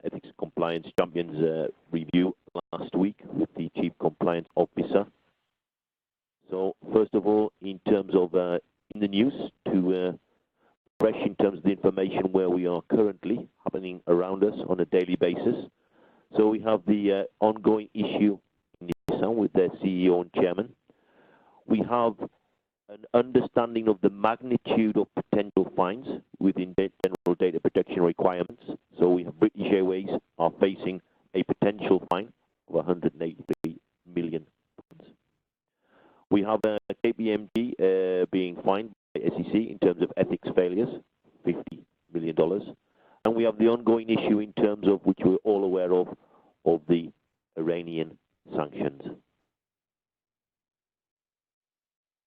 Ethics Compliance Champions review last week with the Chief Compliance Officer. So first of all, in terms of in the news, to fresh in terms of the information where we are currently happening around us on a daily basis. So we have the ongoing issue in Nissan with their CEO and chairman. We have an understanding of the magnitude of potential fines within general data protection requirements. So we have British Airways are facing a potential fine of 183 million pounds. We have KPMG being fined by SEC in terms of ethics failures, $50 million. And we have the ongoing issue in terms of, which we're all aware of the Iranian sanctions.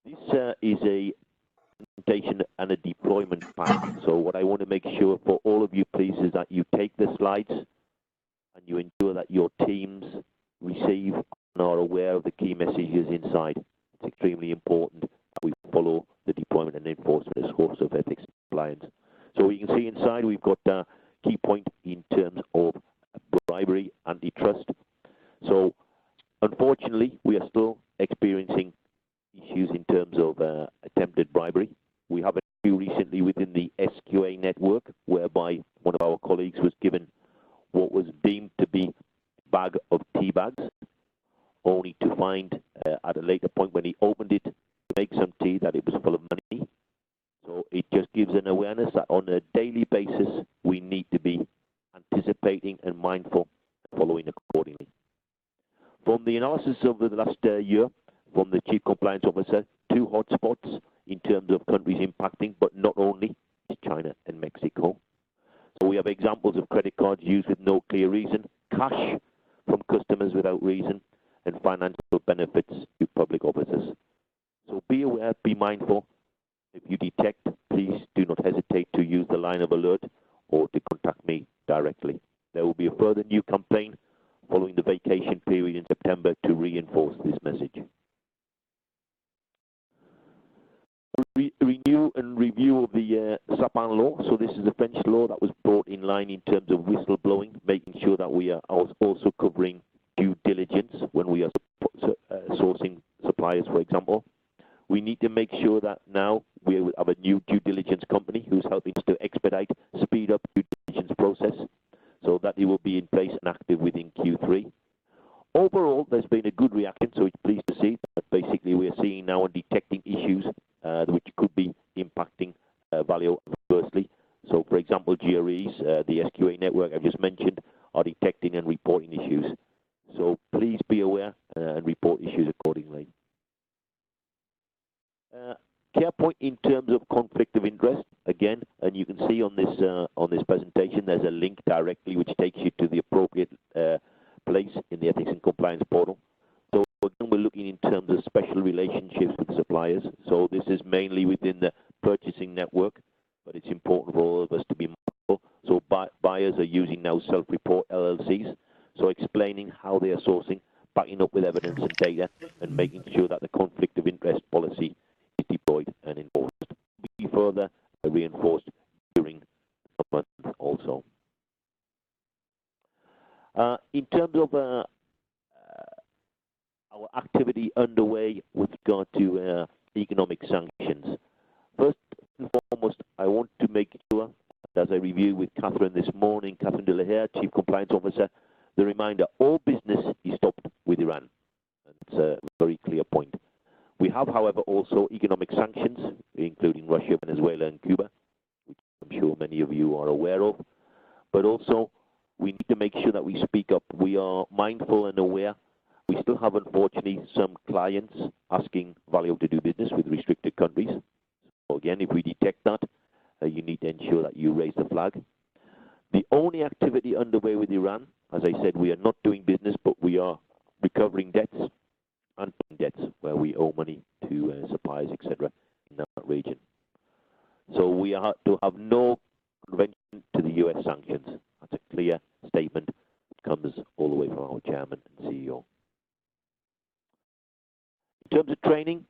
This is a presentation and a deployment plan. So what I want to make sure for all of you, please, is that you take the slides and you ensure that your teams receive and are aware of the key messages inside. It's extremely important that we follow the deployment and enforcement as course of ethics compliance. So you can see inside we've got a key point in terms of bribery, antitrust. So unfortunately, we are still experiencing issues in terms of attempted bribery. We have a issue recently within the SQA network whereby one of our colleagues was given what was deemed to be a bag of tea bags, only to find at a later point when he opened it to make some tea that it was full of money. So it just gives an awareness that on a daily basis we need to be anticipating and mindful and following accordingly. From the analysis of the last year, from the Chief Compliance Officer, 2 hotspots in terms of countries impacting, but not only, is China and Mexico. So we have examples of credit cards used with no clear reason, cash from customers without reason, and financial benefits to public officers. So be aware, be mindful. If you detect, please do not hesitate to use the line of alert or to contact me directly. There will be a further new campaign following the vacation period in September to reinforce this message. Renew and review of the Sapin law. So this is a French law that was brought in line in terms of whistleblowing, making sure that we are also covering due diligence when we are sourcing suppliers, for example. We need to make sure that now we have a new due diligence company who's helping us to expedite, speed up due diligence process, so that it will be in place and active within Q3. Overall, there's been a good reaction, so it's pleased to see that basically we are seeing now and detecting issues which could be impacting Valeo adversely. So, for example, GREs, the SQA network I just mentioned, are detecting and reporting issues. So please be aware and report issues accordingly. Care point in terms of conflict of interest, again, and you can see on this presentation, there's a link directly which takes you to the appropriate place in the Ethics and Compliance portal. So again, we're looking in terms of special relationships with suppliers. So this is mainly within the purchasing network, but it's important for all of us to be mindful. So buyers are using now self-report LLCs, so explaining how they are sourcing, backing up with evidence and data, and making sure that the conflict of interest policy is deployed and enforced. Be further reinforced during the month also. In terms of our activity underway with regard to economic sanctions, first and foremost, I want to make sure, as I reviewed with Catherine this morning, Catherine de la Hare, Chief Compliance Officer, the reminder, all business is stopped with Iran. And it's a very clear point. We have, however, also economic sanctions, including Russia, Venezuela, and Cuba, which I'm sure many of you are aware of. But also, we need to make sure that we speak up. We are mindful and aware. We still have, unfortunately, some clients asking Valeo to do business with restricted countries. So again, if we detect that, you need to ensure that you raise the flag. The only activity underway with Iran, as I said, we are not doing business, but we are recovering debts and paying debts where we owe money to suppliers, etc., in that region. So we are to have no convention to the U.S. sanctions. That's a clear statement that comes all the way from our chairman and CEO. In terms of training,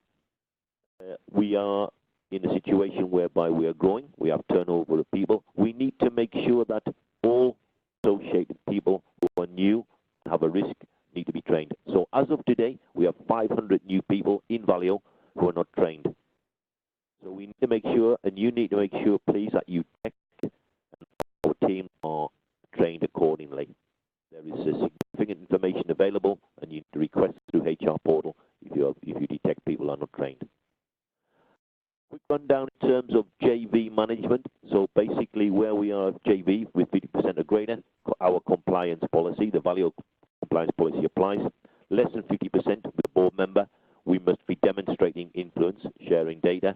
we are in a situation whereby we are growing. We have turnover of people. We need to make sure that all associated have a risk need to be trained. So as of today, we have 500 new people in Valeo who are not trained. So we need to make sure, and you need to make sure, please, that you check and our team are trained accordingly. There is significant information available, and you need to request through HR portal if you detect people are not trained. Quick rundown in terms of JV management. So basically, where we are at JV with 50% or greater, our compliance policy, the Valeo compliance policy applies. Less than 50% with a board member, we must be demonstrating influence, sharing data.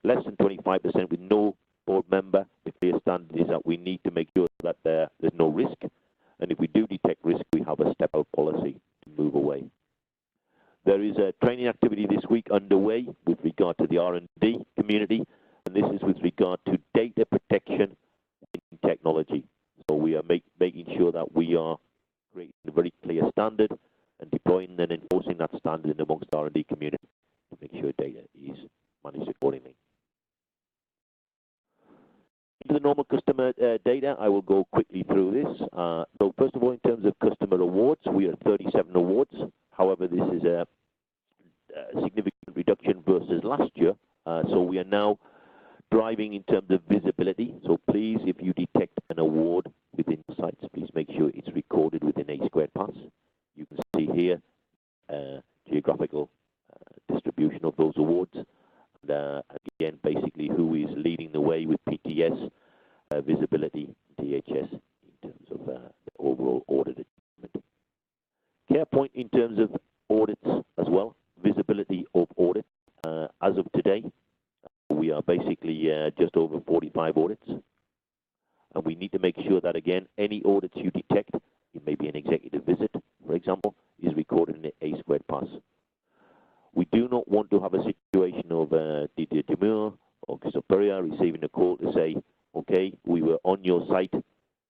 Less than 25% with no board member, the clear standard is that we need to make sure that there's no risk. And if we do detect risk, we have a step-out policy to move away. There is a training activity this week underway with regard to the R&D community, and this is with regard to data protection in technology. So we are making sure that we are creating a very clear standard and deploying and enforcing that standard amongst the R&D community to make sure data is managed accordingly. Into the normal customer data, I will go quickly through this. So first of all, in terms of customer awards, we are 37 awards. However, this is a significant reduction versus last year. So we are now driving in terms of visibility. So please, if you detect an award within sites, please make sure it's recorded within A Squared Pass. You can see here geographical distribution of those awards. And again, basically, who is leading the way with PTS, visibility, DHS, in terms of the overall audit achievement. CarePoint in terms of audits as well, visibility of audit. As of today, we are basically just over 45 audits. And we need to make sure that, again, any audits you detect, it may be an executive visit, for example, is recorded in the A Squared Pass. We do not want to have a situation of Didier Demure or Christophe Peria receiving a call to say, okay, we were on your site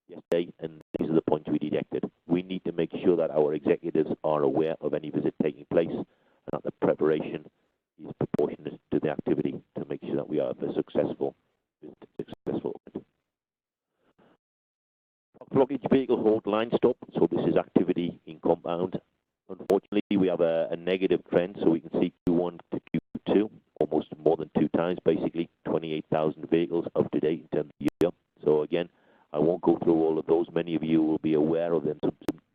yesterday and these are the points we detected. We need to make sure that our executives are aware of any visit taking place and that the preparation is proportionate to the activity to make sure that we have a successful audit. Blockage vehicle hold line stop. So this is activity in compound. Unfortunately, we have a negative trend, so we can see Q1 to Q2, almost more than 2 times, basically 28,000 vehicles up to date in terms of year. So again, I won't go through all of those. Many of you will be aware of them, some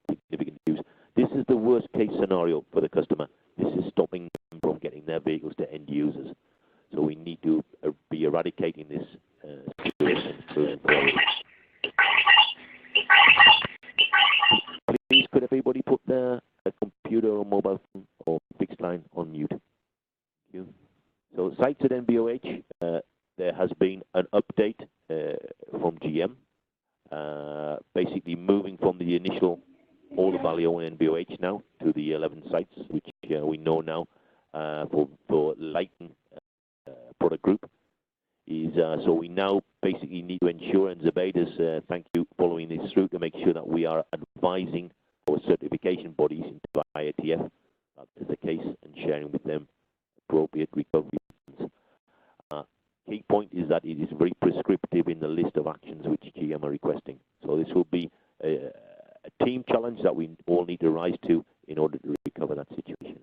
significant news. This is the worst case scenario for the customer. This is stopping them from getting their vehicles to end users. So we need to be eradicating this situation moving forward. Please, could everybody put their computer or mobile phone or fixed line on mute? Thank you. So sites at NBOH, there has been an update from GM, basically moving from the initial all of Valeo and NBOH now to the 11 sites, which we know now for Lighting product group. So we now basically need to ensure, and Zubaydah's thank you following this through, to make sure that we are advising our certification bodies into IATF, that is the case, and sharing with them appropriate recovery plans. Key point is that it is very prescriptive in the list of actions which GM are requesting. So this will be a team challenge that we all need to rise to in order to recover that situation.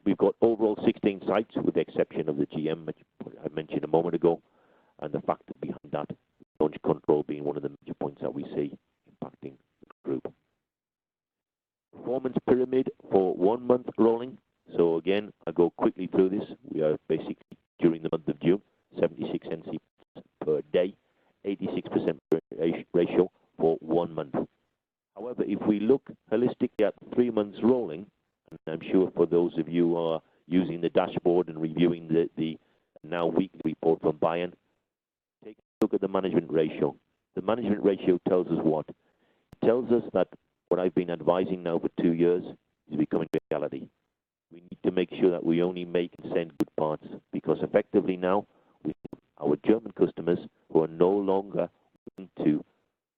We've got overall 16 sites with the exception of the GM, which I mentioned a moment ago, and the factor behind that, launch control being one of the major points that we see impacting the group. Performance pyramid for 1 month rolling. So again, I'll go quickly through this. We are basically, during the month of June, 76 NC per day, 86% ratio for 1 month. However, if we look holistically at 3 months rolling, and I'm sure for those of you who are using the dashboard and reviewing the now weekly report from Bayern, take a look at the management ratio. The management ratio tells us what? It tells us that what I've been advising now for 2 years is becoming reality. We need to make sure that we only make and send good parts, because effectively now we have our German customers who are no longer willing to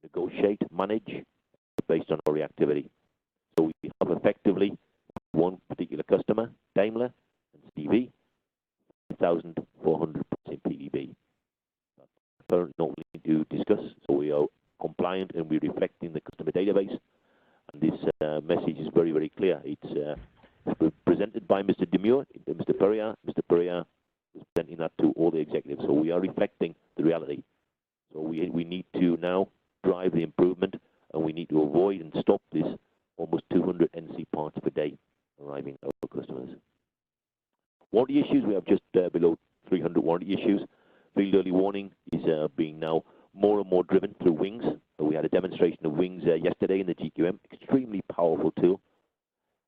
negotiate, manage based on our reactivity. So we have effectively one particular customer, Daimler and CV, 1,400% PDB. That's current not willing to discuss, so we are compliant and we're reflecting the customer database. So we need to now drive the improvement, and we need to avoid and stop this almost 200 NC parts per day arriving at our customers. Warranty issues, we have just below 300 warranty issues. Field early warning is being now more and more driven through Wings. We had a demonstration of Wings yesterday in the GQM, extremely powerful tool.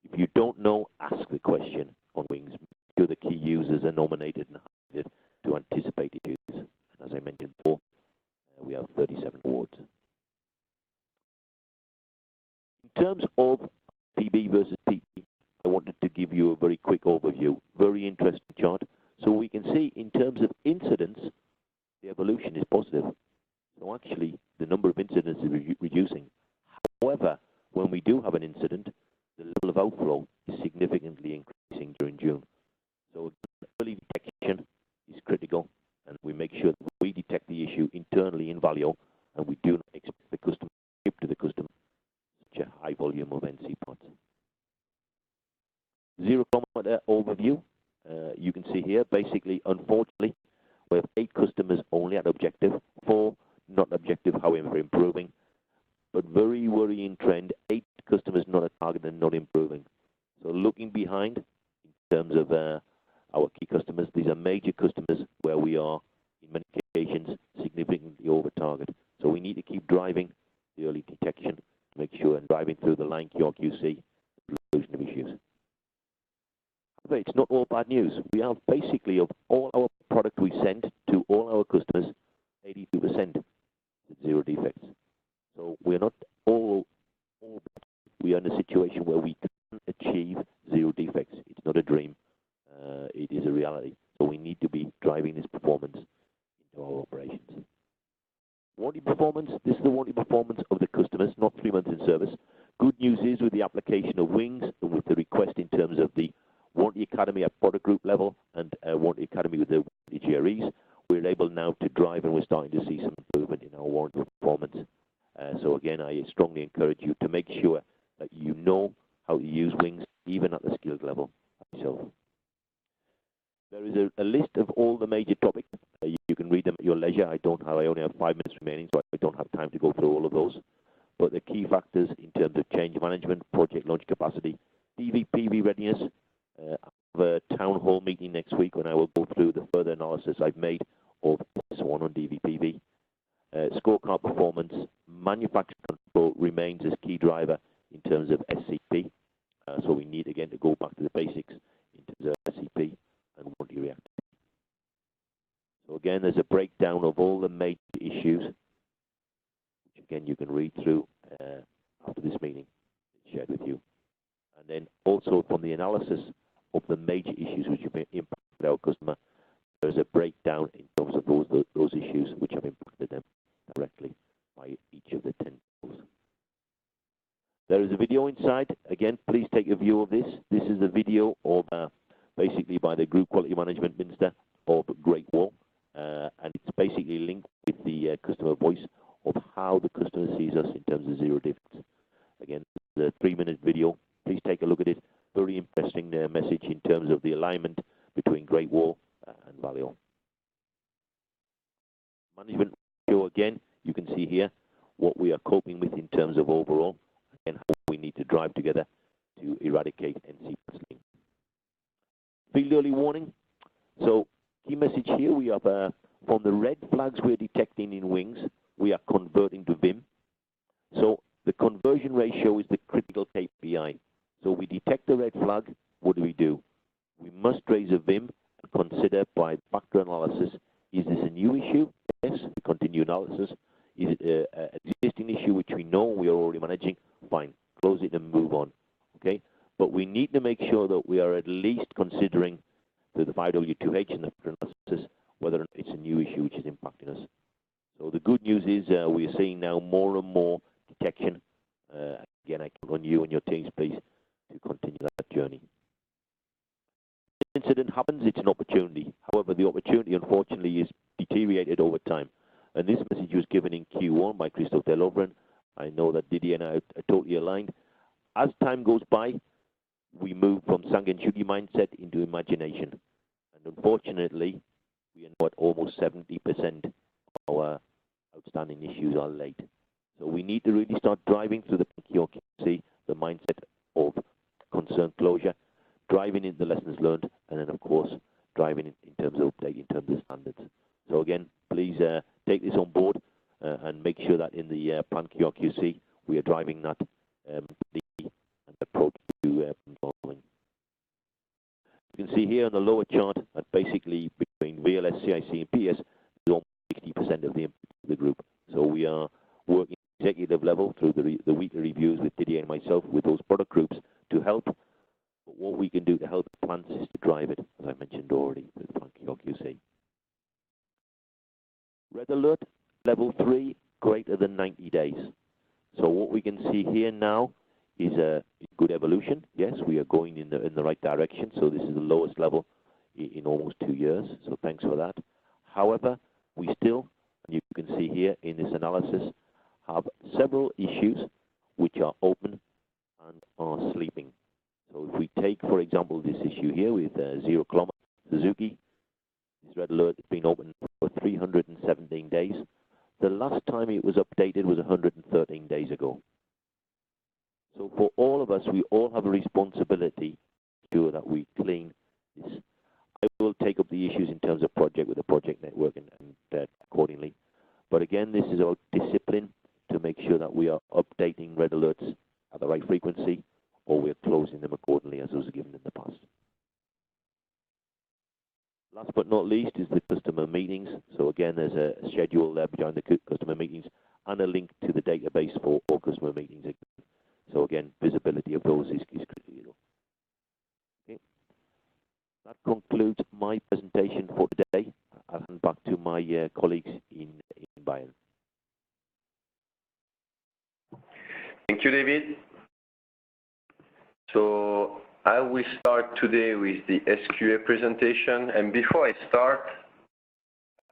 If you don't know, ask the question on Wings. Make sure the key users are nominated and highlighted to anticipate issues. And as I mentioned before, we have 37 awards. In terms of PB versus PP, I wanted to give you a very quick overview. Very interesting chart. So we can see in terms of incidents, the evolution is positive. So actually, the number of incidents is reducing. However, when we do have an incident, the level of outflow is significantly increasing during June. So early detection is critical, and we make sure that we detect the issue internally in Valeo, and we do not expect the customer to ship to the customer such a high volume of NC parts. Zero kilometer overview. You can see here, basically, unfortunately, we have 8 customers only at objective, 4 not objective, however, improving. But very worrying trend, 8 customers not at target and not improving. So looking behind, in terms of our key customers, these are major customers where we are, in many occasions, significantly over target. So we need to keep driving the early detection to make sure, and driving through the line QRQC, resolution of issues. But it's not all bad news. We have basically, of all our product we send to all our customers, 82% zero defects. So we're not all bad. We are in a situation where we can achieve zero defects. It's not a dream. It is a reality. So we need to be driving this performance into our operations. Warranty performance. This is the warranty performance of the customers, not 3 months in service. Good news is with the application of Wings and with the request in terms of the Warranty Academy at product group level and Warranty Academy with the GREs, we're able now to drive, and we're starting to see some improvement in our warranty performance. So again, I strongly encourage you to make sure that you know how to use Wings, even at the skilled level yourself. There is a list of all the major topics. You can read them at your leisure. I only have 5 minutes remaining, so I don't have time to go through all of those. But the key factors in terms of change management, project launch capacity, DVPV readiness. I have a town hall meeting next week when I will go through the further analysis I've made of S1 on DVPV. Scorecard performance, manufacturing control remains as key driver in terms of SCP. So we need again to go back to the basics in terms of SCP and warranty reactivity. So again, there's a breakdown of all the major issues, which again you can read through after this meeting shared with you. And then also from the analysis of the major issues which have impacted our customer, there's a breakdown in terms of those issues which have impacted them directly by each of the 10 tools. There is a video inside. Again, please take a view of this. This is a video of basically by the Group Quality Management Minister of Great Wall, and it's basically linked with the customer voice of how the customer sees us in terms of zero defects. Again, the 3-minute video. Please take a look at it. Very interesting message in terms of the alignment between Great Wall and Valeo. Management show again, you can see here what we are coping with in terms of overall and how we need to drive together to eradicate NC parts. Field early warning. So key message here, we have from the red flags we're detecting in Wings, we are converting to VIM. So the conversion ratio is the critical KPI. So we detect the red flag, what do? We must raise a VIM and consider by factor analysis, is this a new issue? Yes, we continue analysis. Is it an existing issue which we know we are already managing? Fine, close it and move on, okay? But we need to make sure that we are at least considering the 5W2H and the factor analysis, whether or not it's a new issue which is impacting us. So the good news is we are seeing now more and more detection. Again, I count on you and your teams, please, to continue that journey. If an incident happens, it's an opportunity. However, the opportunity, unfortunately, is deteriorated over time. And this message was given in Q1 by Christophe Delovren. I know that Didier and I are totally aligned. As time goes by, we move from Sangensugi mindset into imagination. And unfortunately, we are now at almost 70% of our outstanding issues are late. So we need to really start driving through the QRQC, the mindset of concern closure, driving in the lessons learned, and then, of course, driving in terms of update, in terms of standards. So again, please take this on board and make sure that in the Plan QRQC, we are driving that approach to following. You can see here on the lower chart that basically between VLS, CIC, and PS, is almost 60% of the group. So we are working at executive level through the weekly reviews with Didier and myself with those product groups to help. But what we can do to help the plants is to drive it, as I mentioned already, with Plan QRQC. Red alert, level 3, greater than 90 days. So what we can see here now is a good evolution. Yes, we are going in the right direction. So this is the lowest level in almost 2 years. So thanks for that. However, we still, and you can see here in this analysis, have several issues which are open and are sleeping. So if we take, for example, this issue here with 0 kilometer Suzuki, this red alert has been open for 317 days. The last time it was updated was 113 days ago. So for all of us, we all have a responsibility to ensure that we clean this. I will take up the issues in terms of project with the project network and accordingly. But again, this is about discipline to make sure that we are updating red alerts at the right frequency, or we're closing them accordingly as was given in the past. Last but not least is the customer meetings. So again, there's a schedule there behind the customer meetings and a link to the database for all customer meetings. So again, visibility of those is critical. Okay. That concludes my presentation for today. I'll hand back to my colleagues in Bayern. Thank you, David. So I will start today with the SQA presentation. And before I start,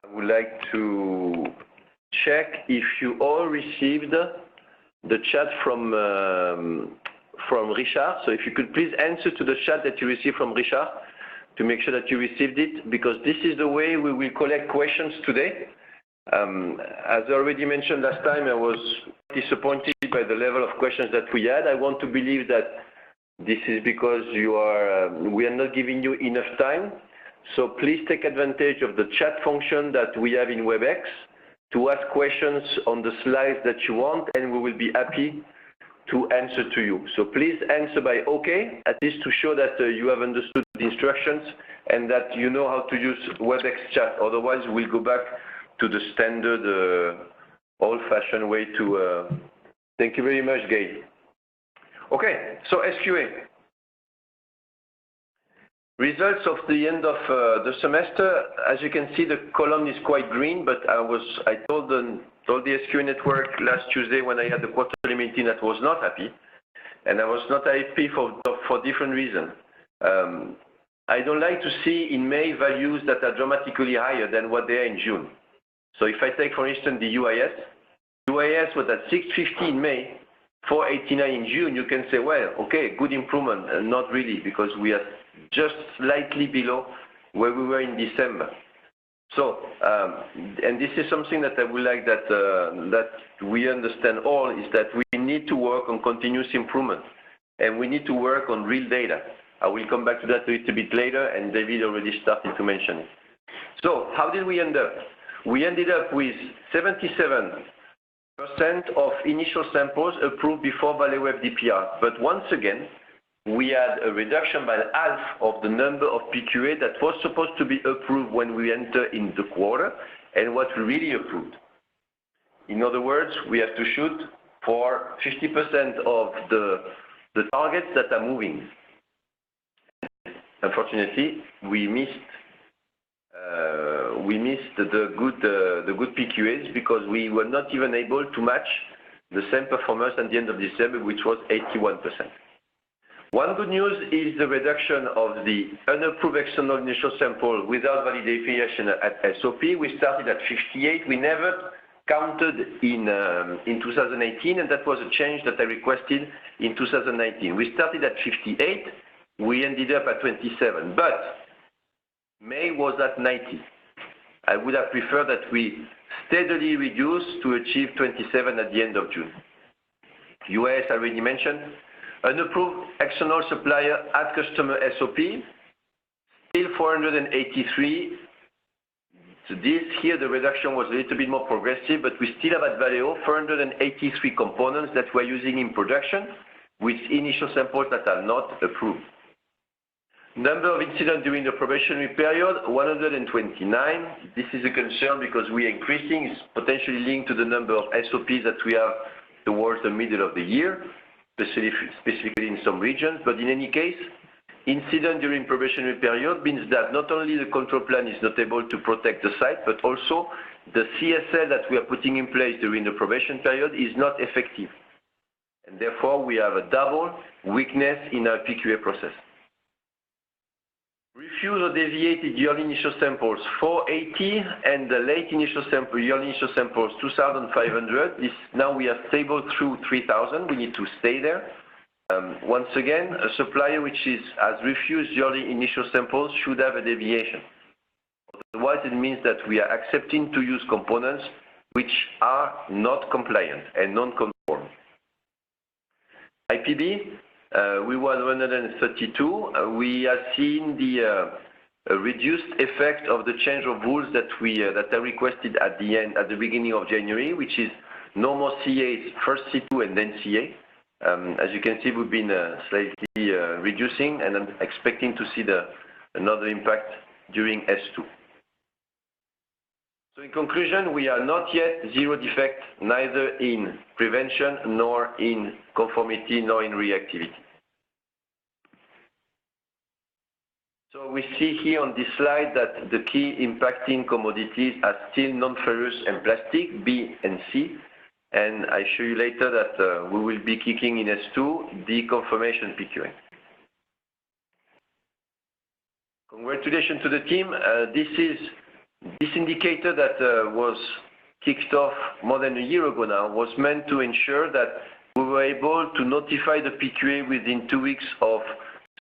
I would like to check if you all received the chat from Richard. So if you could please answer to the chat that you received from Richard to make sure that you received it, because this is the way we will collect questions today. As I already mentioned last time, I was disappointed by the level of questions that we had. I want to believe that this is because we are not giving you enough time. So please take advantage of the chat function that we have in WebEx to ask questions on the slides that you want, and we will be happy to answer to you. So please answer by OK, at least to show that you have understood the instructions and that you know how to use WebEx chat. Otherwise, we'll go back to the standard old-fashioned way to... Thank you very much, Gail. Okay, so SQA. Results of the end of the semester. As you can see, the column is quite green, but I told the SQA network last Tuesday when I had the quarterly meeting that I was not happy, and I was not happy for different reasons. I don't like to see in May values that are dramatically higher than what they are in June. So if I take, for instance, the UIS was at 650 in May, 489 in June. You can say, well, okay, good improvement. Not really, because we are just slightly below where we were in December. So, and this is something that I would like that we understand all, is that we need to work on continuous improvement, and we need to work on real data. I will come back to that a little bit later, and David already started to mention it. So, how did we end up? We ended up with 77% of initial samples approved before ValetWeb DPR. But once again, we had a reduction by half of the number of PQA that was supposed to be approved when we enter in the quarter and what we really approved. In other words, we have to shoot for 50% of the targets that are moving. Unfortunately, we missed the good PQAs because we were not even able to match the same performance at the end of December, which was 81%. One good news is the reduction of the unapproved external initial sample without validation at SOP. We started at 58. We never counted in 2018, and that was a change that I requested in 2019. We started at 58. We ended up at 27, but May was at 90. I would have preferred that we steadily reduced to achieve 27 at the end of June. US, I already mentioned. Unapproved external supplier at customer SOP, still 483. So this here, the reduction was a little bit more progressive, but we still have at Valeo 483 components that we're using in production with initial samples that are not approved. Number of incidents during the probationary period, 129. This is a concern because we are increasing, it's potentially linked to the number of SOPs that we have towards the middle of the year, specifically in some regions. But in any case, incident during probationary period means that not only the control plan is not able to protect the site, but also the CSL that we are putting in place during the probation period is not effective. And therefore, we have a double weakness in our PQA process. Refuse or deviated yearly initial samples 480 and the late initial sample, yearly initial samples 2,500. This, now we are stable through 3,000. We need to stay there. Once again, a supplier which has refused yearly initial samples should have a deviation. Otherwise, it means that we are accepting to use components which are not compliant and non-conform. IPB. We were 132. We have seen the reduced effect of the change of rules that I requested at the beginning of January, which is no more CAs, first C2 and then CA. As you can see, we've been slightly reducing, and I'm expecting to see another impact during S2. So in conclusion, we are not yet zero defect, neither in prevention, nor in conformity, nor in reactivity. So we see here on this slide that the key impacting commodities are still non-ferrous and plastic, B and C. And I show you later that we will be kicking in S2 the confirmation PQA. Congratulations to the team. This indicator that was kicked off more than a year ago now was meant to ensure that we were able to notify the PQA within 2 weeks of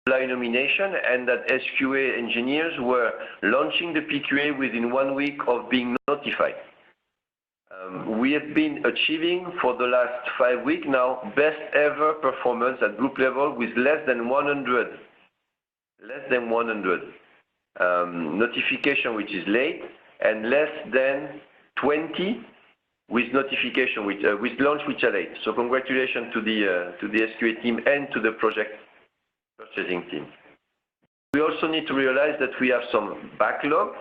supply nomination, and that SQA engineers were launching the PQA within 1 week of being notified. We have been achieving for the last 5 weeks now best ever performance at group level with less than 100 notification which is late, and less than 20 with notification with launch which are late. So congratulations to the SQA team and to the project purchasing team. We also need to realize that we have some backlog.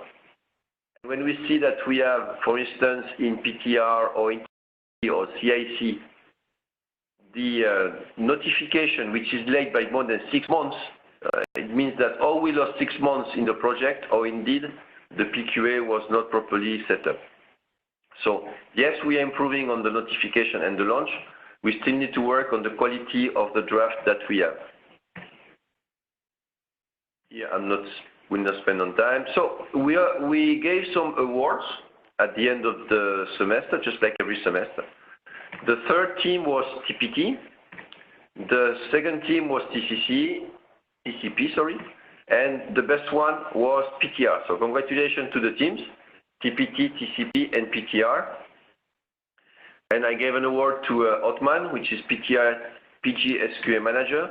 When we see that we have, for instance, in PTR or in TC or CIC, the notification which is late by more than 6 months, it means that or we lost 6 months in the project, or indeed the PQA was not properly set up. So yes, we are improving on the notification and the launch. We still need to work on the quality of the draft that we have. Here will not spend on time. So we gave some awards at the end of the semester, just like every semester. The third team was TPT. The second team was TCP, and the best one was PTR. So congratulations to the teams, TPT, TCP, and PTR. And I gave an award to Otman, which is PTR PG SQA manager,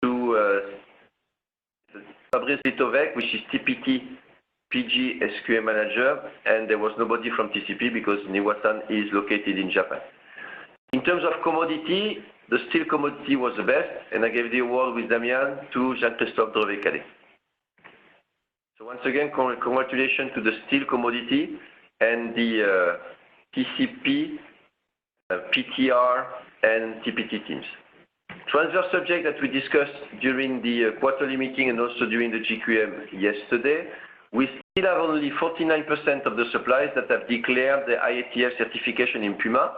to Fabrice Litovec, which is TPT PG SQA manager, and there was nobody from TCP because Niwasan is located in Japan. In terms of commodity, the steel commodity was the best, and I gave the award with Damian to Jean-Christophe Drevet-Calais. So once again, congratulations to the steel commodity and the TCP, PTR, and TPT teams. Transverse subject that we discussed during the quarterly meeting and also during the GQM yesterday, we still have only 49% of the suppliers that have declared the IATF certification in Puma.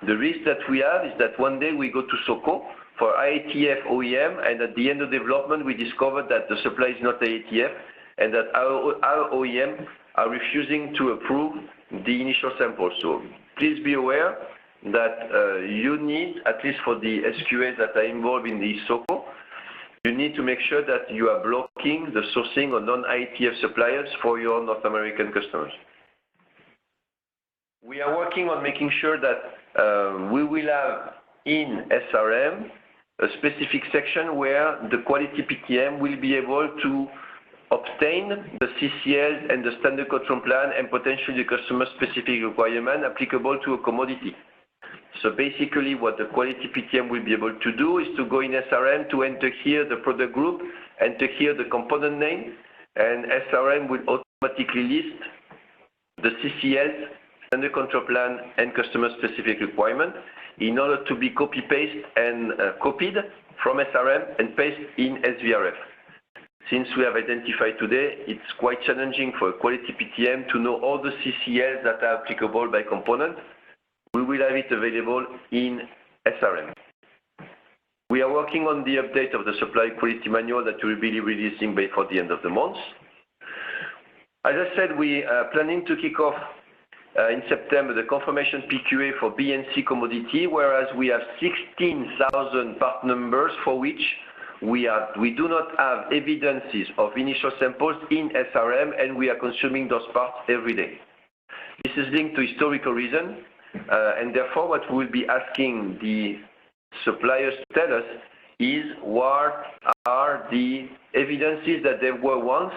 The risk that we have is that one day we go to SOCO for IATF OEM, and at the end of development we discovered that the supply is not IATF, and that our OEM are refusing to approve the initial samples. So please be aware that you need, at least for the SQAs that are involved in the SOCO, you need to make sure that you are blocking the sourcing of non-IATF suppliers for your North American customers. We are working on making sure that we will have in SRM a specific section where the quality PTM will be able to obtain the CCLs and the standard control plan and potentially the customer specific requirement applicable to a commodity. So basically what the quality PTM will be able to do is to go in SRM to enter here the product group, enter here the component name, and SRM will automatically list the CCLs, standard control plan, and customer specific requirement in order to be copy-paste and copied from SRM and pasted in SVRF. Since we have identified today, it's quite challenging for a quality PTM to know all the CCLs that are applicable by component. We will have it available in SRM. We are working on the update of the supply quality manual that we will be releasing before the end of the month. As I said, we are planning to kick off in September the confirmation PQA for B and C commodity, whereas we have 16,000 part numbers for which we do not have evidences of initial samples in SRM, and we are consuming those parts every day. This is linked to historical reason, and therefore what we will be asking the suppliers to tell us is what are the evidences that they were once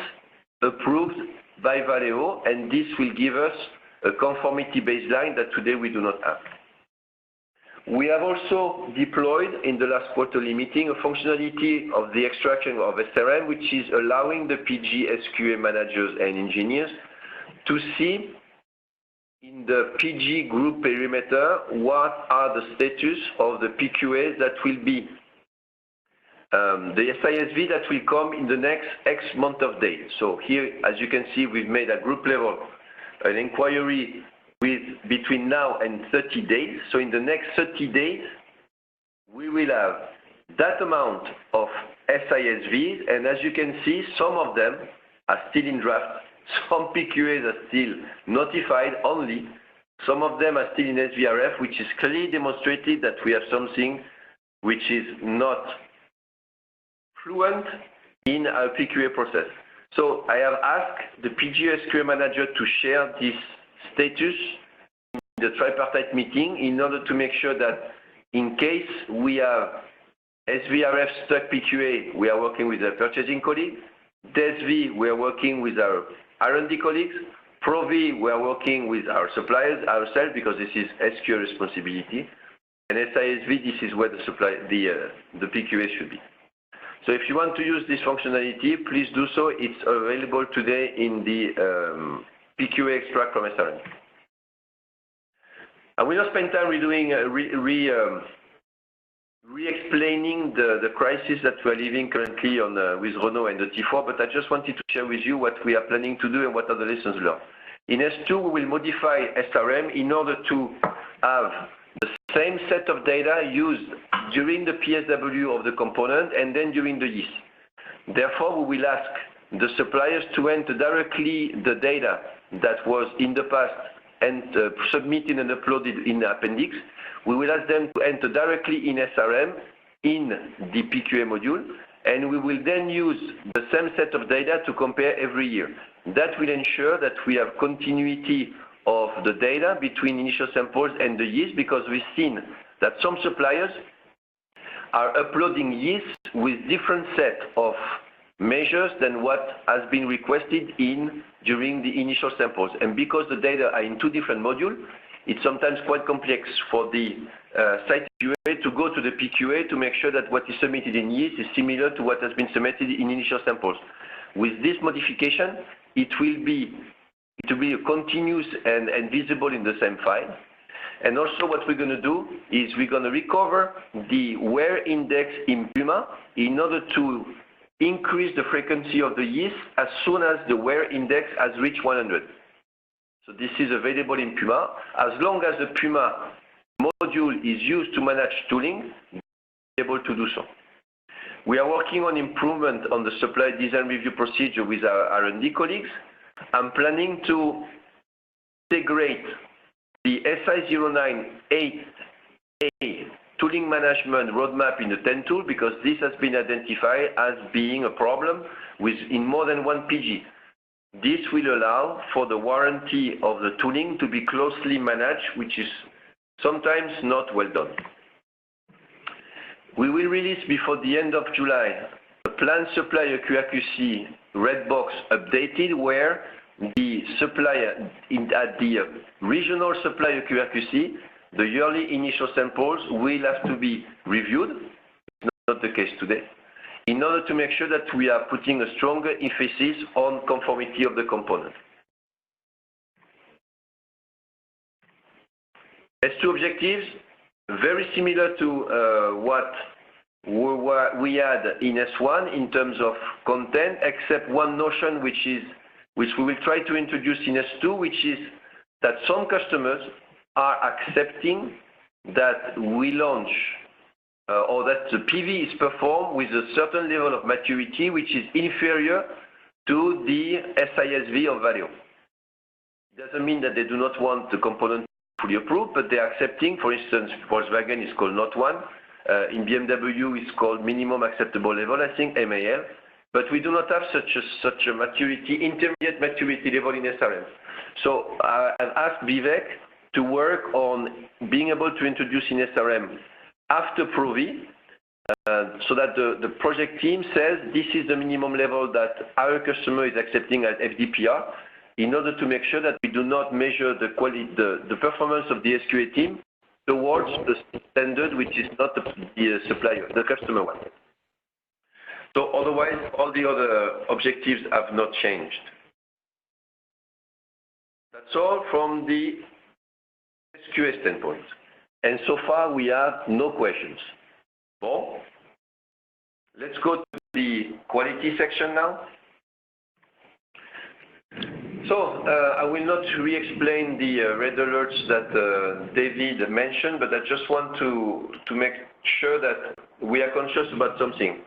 approved by Valeo, and this will give us a conformity baseline that today we do not have. We have also deployed in the last quarterly meeting a functionality of the extraction of SRM, which is allowing the PG SQA managers and engineers to see in the PG group perimeter what are the status of the PQAs that will be the SISV that will come in the next X month of days. So here, as you can see, we've made at group level an inquiry with between now and 30 days. So in the next 30 days, we will have that amount of SISVs, and as you can see, some of them are still in draft. Some PQAs are still notified only. Some of them are still in SVRF, which is clearly demonstrated that we have something which is not fluent in our PQA process. So I have asked the PG SQA manager to share this status in the tripartite meeting in order to make sure that in case we have SVRF stuck PQA, we are working with our purchasing colleagues. DESV, we are working with our R&D colleagues. ProV, we are working with our suppliers ourselves because this is SQA responsibility. And SISV, this is where the PQA should be. So if you want to use this functionality, please do so. It's available today in the PQA extract from SRM. I will not spend time redoing, re-explaining the crisis that we are living currently on, with Renault and the T4, but I just wanted to share with you what we are planning to do and what are the lessons learned. In S2, we will modify SRM in order to have the same set of data used during the PSW of the component and then during the yeast. Therefore, we will ask the suppliers to enter directly the data that was in the past and submitted and uploaded in the appendix. We will ask them to enter directly in SRM in the PQA module, and we will then use the same set of data to compare every year. That will ensure that we have continuity of the data between initial samples and the yeast, because we've seen that some suppliers are uploading yeast with different set of measures than what has been requested during the initial samples. And because the data are in two different modules, it's sometimes quite complex for the site QA to go to the PQA to make sure that what is submitted in yeast is similar to what has been submitted in initial samples. With this modification, it will be a continuous and visible in the same file. And also what we're going to do is we're going to recover the wear index in Puma in order to increase the frequency of the yeast as soon as the wear index has reached 100. So this is available in Puma. As long as the Puma module is used to manage tooling, we'll be able to do so. We are working on improvement on the supply design review procedure with our R&D colleagues. I'm planning to integrate the SI09-8A tooling management roadmap in the 10 tool, because this has been identified as being a problem in more than one PG. This will allow for the warranty of the tooling to be closely managed, which is sometimes not well done. We will release before the end of July a planned supplier QAQC red box updated, where the supplier at the regional supplier QAQC, the yearly initial samples will have to be reviewed. It's not the case today, in order to make sure that we are putting a stronger emphasis on conformity of the component. S2 objectives, very similar to what we had in S1 in terms of content, except one notion which we will try to introduce in S2, which is that some customers are accepting that we launch or that the PV is performed with a certain level of maturity which is inferior to the SISV of Valeo. It doesn't mean that they do not want the component fully approved, but they are accepting. For instance, Volkswagen is called NOT 1. In BMW, it's called minimum acceptable level, I think, MAL. But we do not have such a maturity, intermediate maturity level in SRM. So I've asked Vivek to work on being able to introduce in SRM after Pro-V, so that the project team says this is the minimum level that our customer is accepting at FDPR, in order to make sure that we do not measure the quality, the performance of the SQA team towards the standard which is not the supplier, the customer one. So otherwise, all the other objectives have not changed. That's all from the SQA standpoint. And so far, we have no questions. Bon. Let's go to the quality section now. So I will not re-explain the red alerts that David mentioned, but I just want to make sure that we are conscious about something.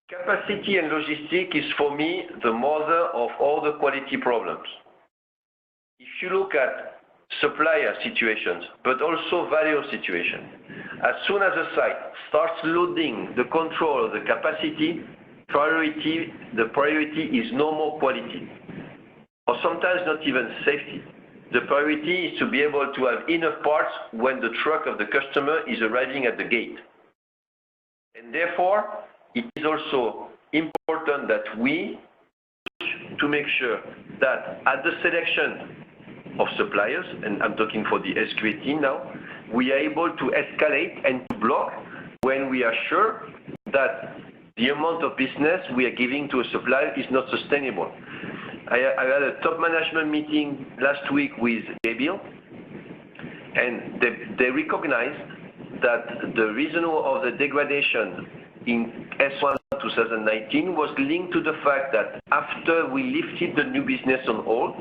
Capacity and logistic is, for me, the mother of all the quality problems. If you look at supplier situations, but also Valeo situation, as soon as a site starts losing the control of the capacity, the priority is no more quality, or sometimes not even safety. The priority is to be able to have enough parts when the truck of the customer is arriving at the gate. And therefore, it is also important that we to make sure that at the selection of suppliers, and I'm talking for the SQA team now, we are able to escalate and to block when we are sure that the amount of business we are giving to a supplier is not sustainable. I had a top management meeting last week with Gabriel, and they recognized that the reason of the degradation in S1 2019 was linked to the fact that after we lifted the new business on hold,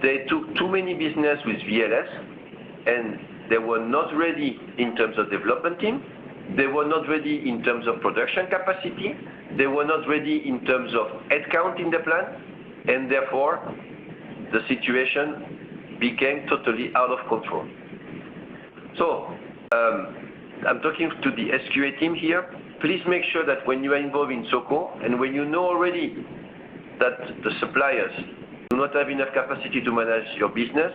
they took too many business with VLS, and they were not ready in terms of development team, they were not ready in terms of production capacity, they were not ready in terms of headcount in the plant, and therefore the situation became totally out of control. So I'm talking to the SQA team here. Please make sure that when you are involved in SOCO, and when you know already that the suppliers do not have enough capacity to manage your business,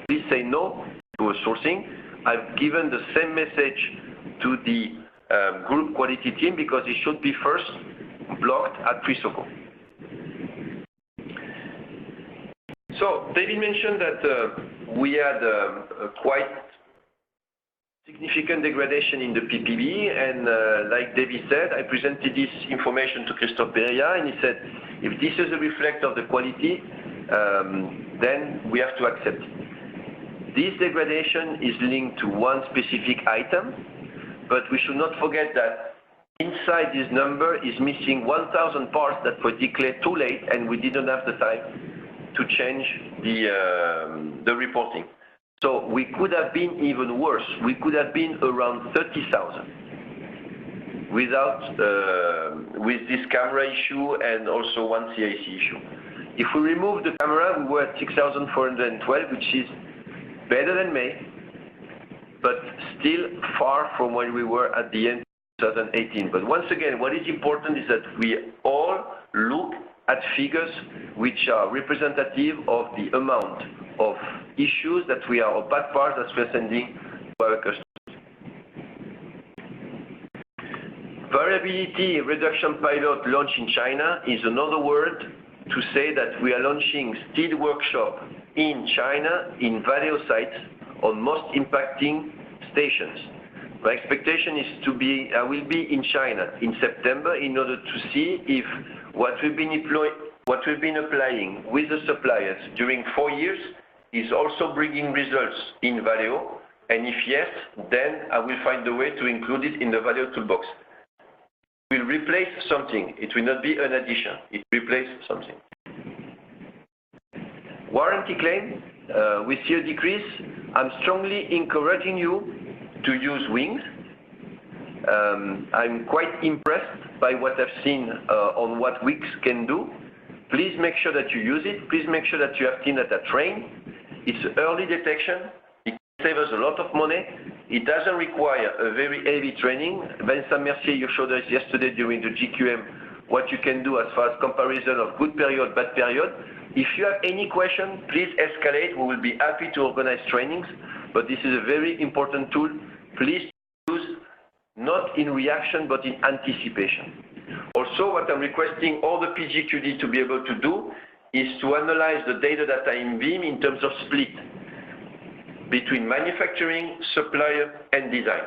please say no to a sourcing. I've given the same message to the group quality team, because it should be first blocked at pre-SOCO. So David mentioned that we had a quite significant degradation in the PPB, and like David said, I presented this information to Christophe Périllat, and he said, if this is a reflect of the quality, then we have to accept it. This degradation is linked to one specific item, but we should not forget that inside this number is missing 1,000 parts that were declared too late, and we didn't have the time to change the reporting. So we could have been even worse. We could have been around 30,000 without with this camera issue and also one CIC issue. If we remove the camera, we were at 6,412, which is better than May, but still far from when we were at the end of 2018. But once again, what is important is that we all look at figures which are representative of the amount of issues that we are, or bad parts that we are sending to our customers. Variability reduction pilot launch in China is another word to say that we are launching steel workshop in China, in Valeo sites, on most impacting stations. My expectation is to be, I will be in China in September in order to see if what we've been applying with the suppliers during 4 years is also bringing results in Valeo, and if yes, then I will find a way to include it in the Valeo toolbox. It will replace something. It will not be an addition. It will replace something. Warranty claim, we see a decrease. I'm strongly encouraging you to use Wings. I'm quite impressed by what I've seen on what Wings can do. Please make sure that you use it. Please make sure that you have teams that are trained. It's early detection. It saves us a lot of money. It doesn't require a very heavy training. Vincent Mercier, you showed us yesterday during the GQM what you can do as far as comparison of good period, bad period. If you have any question, please escalate. We will be happy to organize trainings, but this is a very important tool. Please use not in reaction, but in anticipation. Also, what I'm requesting all the PGQD to be able to do is to analyze the data that in BIM in terms of split between manufacturing, supplier, and design.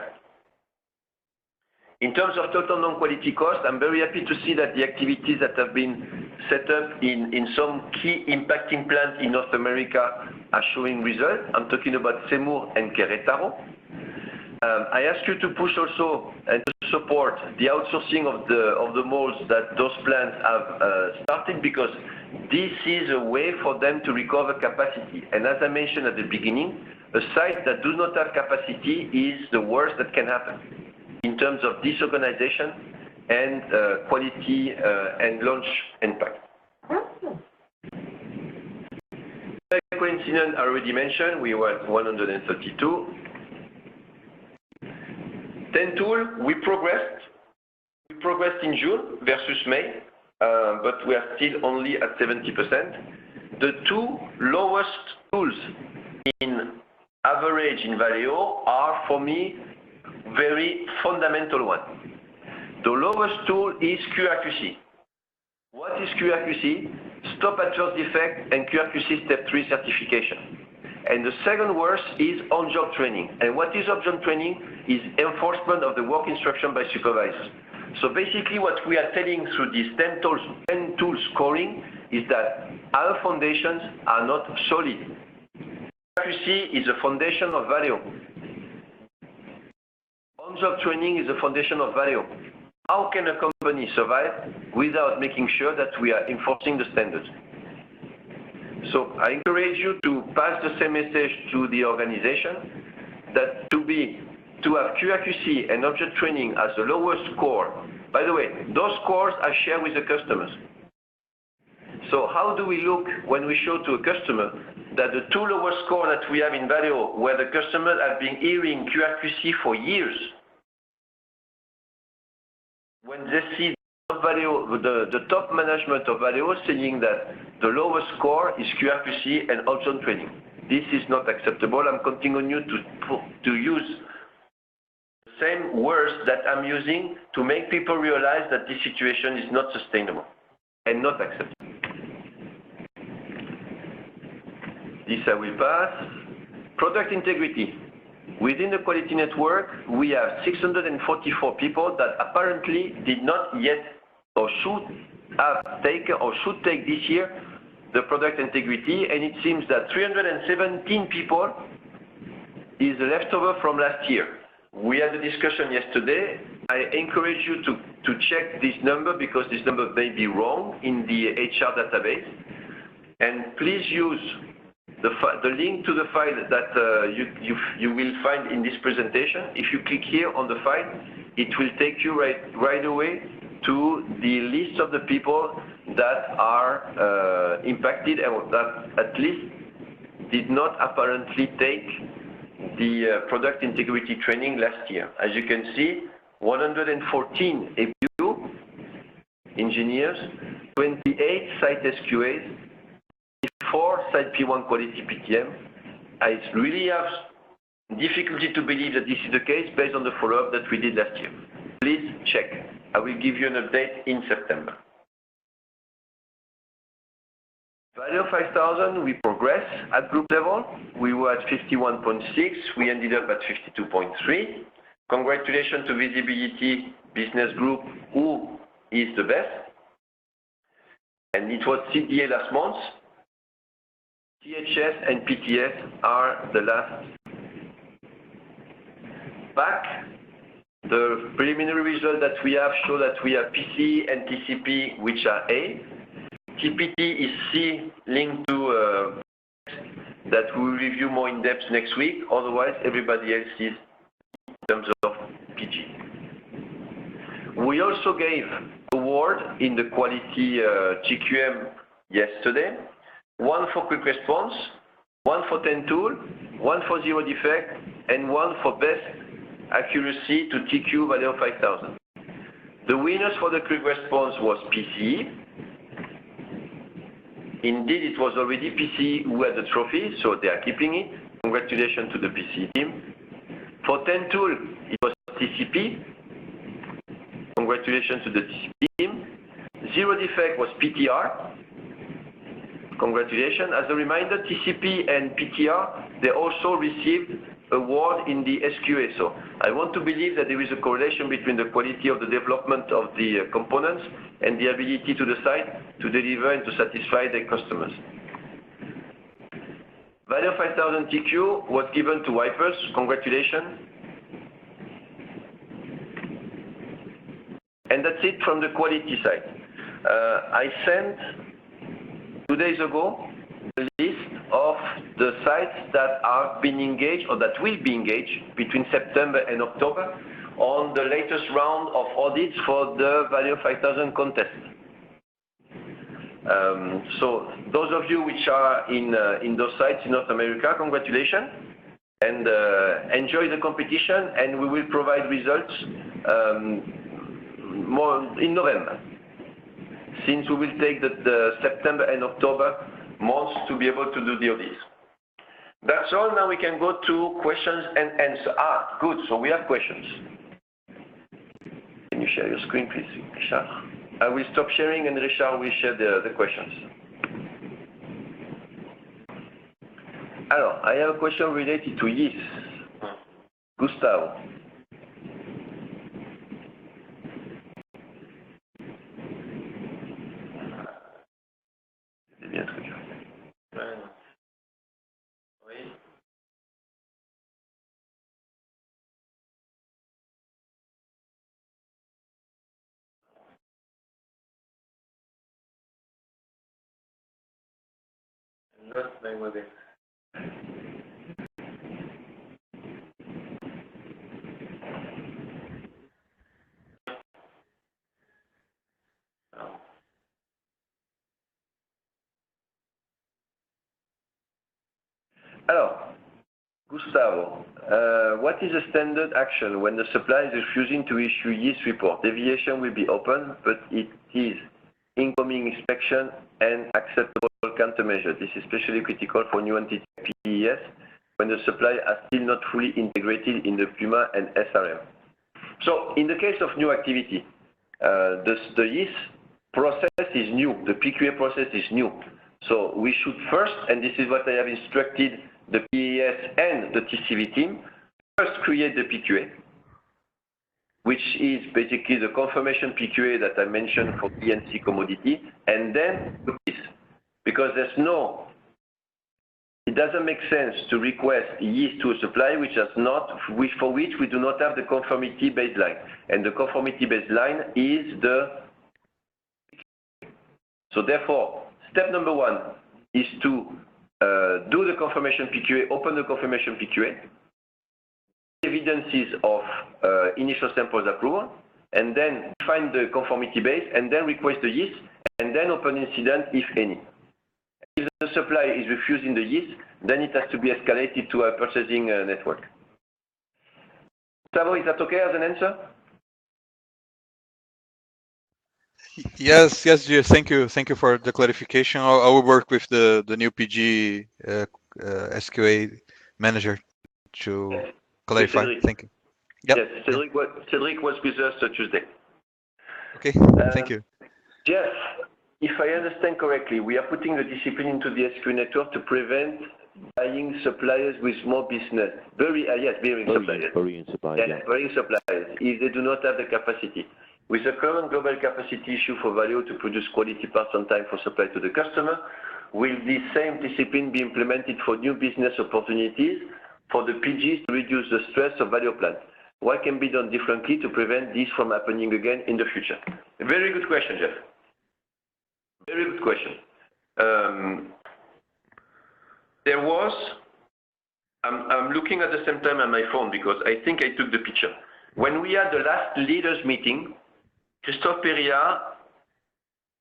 In terms of total non-quality cost, I'm very happy to see that the activities that have been set up in some key impacting plants in North America are showing results. I'm talking about Seymour and Querétaro. I ask you to push also and to support the outsourcing of the molds that those plants have started, because this is a way for them to recover capacity. And as I mentioned at the beginning, a site that does not have capacity is the worst that can happen in terms of disorganization and quality and launch impact. Incident I already mentioned, we were at 132. 10 tool, we progressed. We progressed in June versus May, but we are still only at 70%. The two lowest tools in average in Valeo are, for me, very fundamental one. The lowest tool is QRQC. What is QRQC? Stop at first defect and QRQC Step 3 certification. And the second worst is on-job training. And what is on-job training is enforcement of the work instruction by supervisors. So basically what we are telling through these 10 tools scoring is that our foundations are not solid. QRQC is a foundation of Valeo. On-job training is a foundation of Valeo. How can a company survive without making sure that we are enforcing the standards? So I encourage you to pass the same message to the organization, that to have QRQC and object training as the lowest score. By the way, those scores are shared with the customers. So how do we look when we show to a customer that the two lowest score that we have in Valeo, where the customers have been hearing QRQC for years, when they see Valeo, the top management of Valeo saying that the lowest score is QRQC and on-job training. This is not acceptable. I'm continuing to use the same words that I'm using to make people realize that this situation is not sustainable and not acceptable. This I will pass. Product integrity. Within the quality network, we have 644 people that apparently did not yet or should have taken or should take this year the product integrity, and it seems that 317 people is leftover from last year. We had a discussion yesterday. I encourage you to check this number, because this number may be wrong in the HR database, and please use the link to the file that you will find in this presentation. If you click here on the file, it will take you right away to the list of the people that are impacted and that at least did not apparently take the product integrity training last year. As you can see, 114 APU engineers, 28 site SQAs, 4 site P1 quality PTM. I really have difficulty to believe that this is the case based on the follow-up that we did last year. Please check. I will give you an update in September. Valeo 5000, we progress at group level. We were at 51.6. We ended up at 52.3. Congratulations to Visibility Business Group, who is the best. And it was CDA last month. THS and PTS are the last. Back, the preliminary result that we have show that we have PC and TCP, which are A. TPT is C, linked to that we will review more in depth next week. Otherwise, everybody else is in terms of PG. We also gave award in the quality GQM yesterday. One for quick response, one for 10 tool, one for zero defect, and one for best accuracy to TQ Valeo 5000. The winners for the quick response was PCE. Indeed, it was already PCE who had the trophy, so they are keeping it. Congratulations to the PCE team. For 10 tool, it was TCP. Congratulations to the TCP team. Zero defect was PTR. Congratulations. As a reminder, TCP and PTR, they also received award in the SQA. So I want to believe that there is a correlation between the quality of the development of the components and the ability to the site to deliver and to satisfy their customers. Valeo 5000 TQ was given to Wipers. Congratulations. And that's it from the quality side. I sent 2 days ago a list of the sites that are being engaged or that will be engaged between September and October on the latest round of audits for the Valeo 5000 contest. So those of you which are in those sites in North America, congratulations, and enjoy the competition, and we will provide results more in November, since we will take the September and October months to be able to do the audits. That's all. Now we can go to questions and answers. Good. So we have questions. Can you share your screen, please, Richard? I will stop sharing, and Richard will share the questions. Alors, I have a question related to YIS. Gustavo. C'est bien truc. Oui. Not my model. Alors, Gustavo, what is the standard action when the supplier is refusing to issue YIS report? Deviation will be open, but it is incoming inspection and acceptable countermeasure. This is especially critical for new entity PES when the supplier are still not fully integrated in the Puma and SRM. So, in the case of new activity, the YIS process is new, the PQA process is new. So we should first, and this is what I have instructed the PES and the TCV team, first create the PQA, which is basically the confirmation PQA that I mentioned for PNC commodity, and then the YIS. Because it doesn't make sense to request YIS to a supplier for which we do not have the conformity baseline. And the conformity baseline is the. So therefore, step number one is to do the confirmation PQA, open the confirmation PQA, evidences of initial samples approval, and then find the conformity base, and then request the YIS, and then open incident if any. If the supplier is refusing the YIS, then it has to be escalated to a purchasing network. Gustavo, is that okay as an answer? Yes, yes, Gio, thank you for the clarification. I will work with the new PG SQA manager to With clarify. Cedric. Thank you. Yep. Yes, Cedric was with us Tuesday. Okay. Thank you. Jeff, if I understand correctly, we are putting the discipline into the SQ network to prevent buying suppliers with more business. Yes, burying suppliers. Burying suppliers, yeah. Burying suppliers, if they do not have the capacity. With the current global capacity issue for Valeo to produce quality parts on time for supply to the customer, will the same discipline be implemented for new business opportunities for the PGs to reduce the stress of Valeo plant? What can be done differently to prevent this from happening again in the future? A very good question, Jeff. Very good question. I'm looking at the same time at my phone because I think I took the picture. When we had the last leaders meeting, Christophe Périllat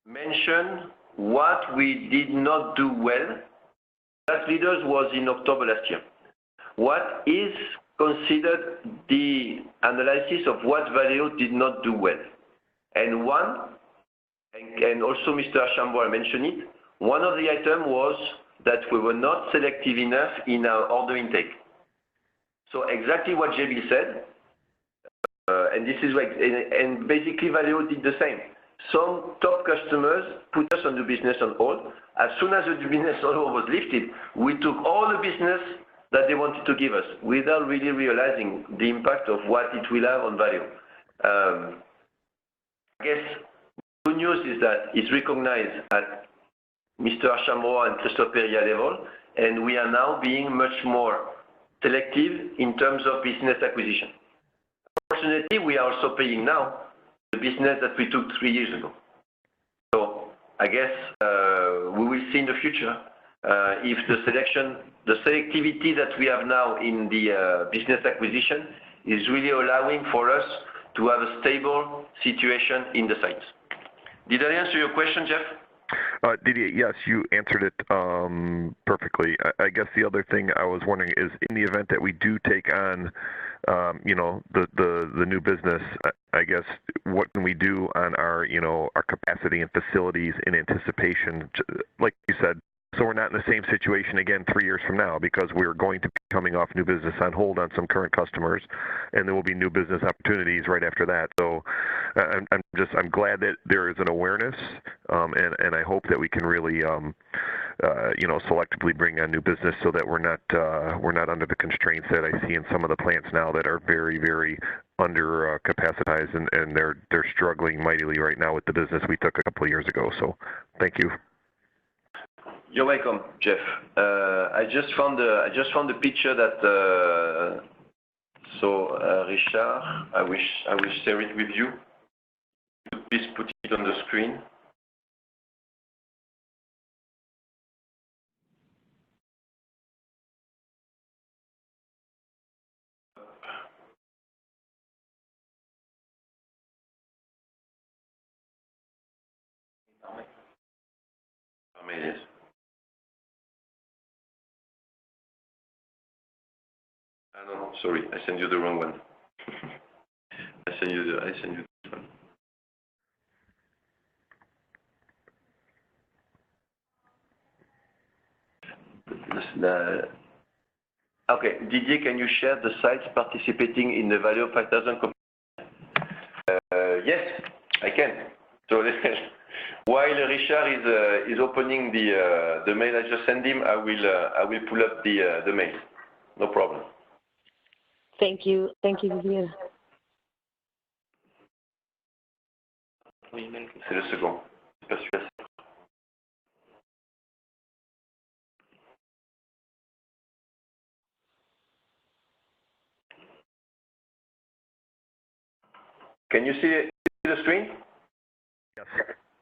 mentioned what we did not do well. That leaders was in October last year. What is considered the analysis of what Valeo did not do well? And also Mr. Archambault mentioned it, one of the items was that we were not selective enough in our order intake. So exactly what JB said, and this is and basically Valeo did the same. Some top customers put us on the business on hold. As soon as the business on hold was lifted, we took all the business that they wanted to give us without really realizing the impact of what it will have on Valeo. I guess good news is that it's recognized at Mr. Archambault and Christophe Périllat level, and we are now being much more selective in terms of business acquisition. Fortunately, we are also paying now the business that we took 3 years ago. So I guess we will see in the future if the selectivity that we have now in the business acquisition is really allowing for us to have a stable situation in the sites. Did I answer your question, Jeff? Didier, yes, you answered it perfectly. I guess the other thing I was wondering is, in the event that we do take on, the new business, I guess, what can we do on our, our capacity and facilities in anticipation, like you said, so we're not in the same situation again 3 years from now, because we're going to be coming off new business on hold on some current customers, and there will be new business opportunities right after that. So I'm glad that there is an awareness, and I hope that we can really, selectively bring on new business so that we're not under the constraints that I see in some of the plants now that are very, very under capacitized, and they're struggling mightily right now with the business we took a couple of years ago. So thank you. You're welcome, Jeff. I just found the picture that. Richard, I will share it with you. Please put it on the screen. Amazing. No, sorry, I sent you the wrong one. I sent you this one. Okay, Didier, can you share the sites participating in the Valeo 5000 competition? Yes, I can. So while Richard is opening the mail I just sent him, I will pull up the mail. No problem. Thank you, Didier. C'est le second. C'est pas celui-là. Can you see the screen? Yes.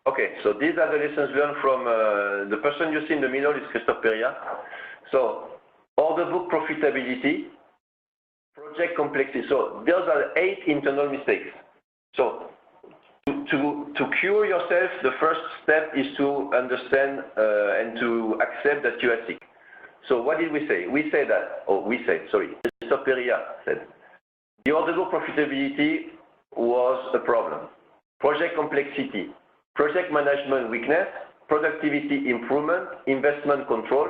Okay, so these are the lessons learned from the person you see in the middle is Christophe Périllat. So order book profitability, project complexity. So those are 8 internal mistakes. So to cure yourself, the first step is to understand and to accept that you are sick. So what did we say? Christophe Périllat said, the order book profitability was a problem. Project complexity, project management weakness, productivity improvement, investment control,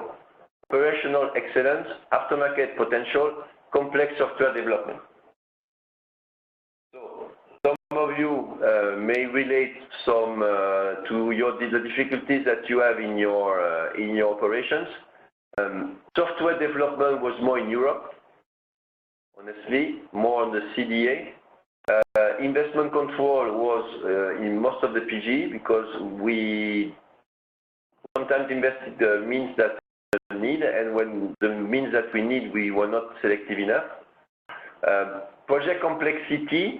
operational excellence, aftermarket potential, complex software development. So some of you may relate some to the difficulties that you have in your operations. Software development was more in Europe, honestly, more on the CDA. Investment control was in most of the PG because we sometimes invested the means that we need, and when the means that we need, we were not selective enough. Project complexity,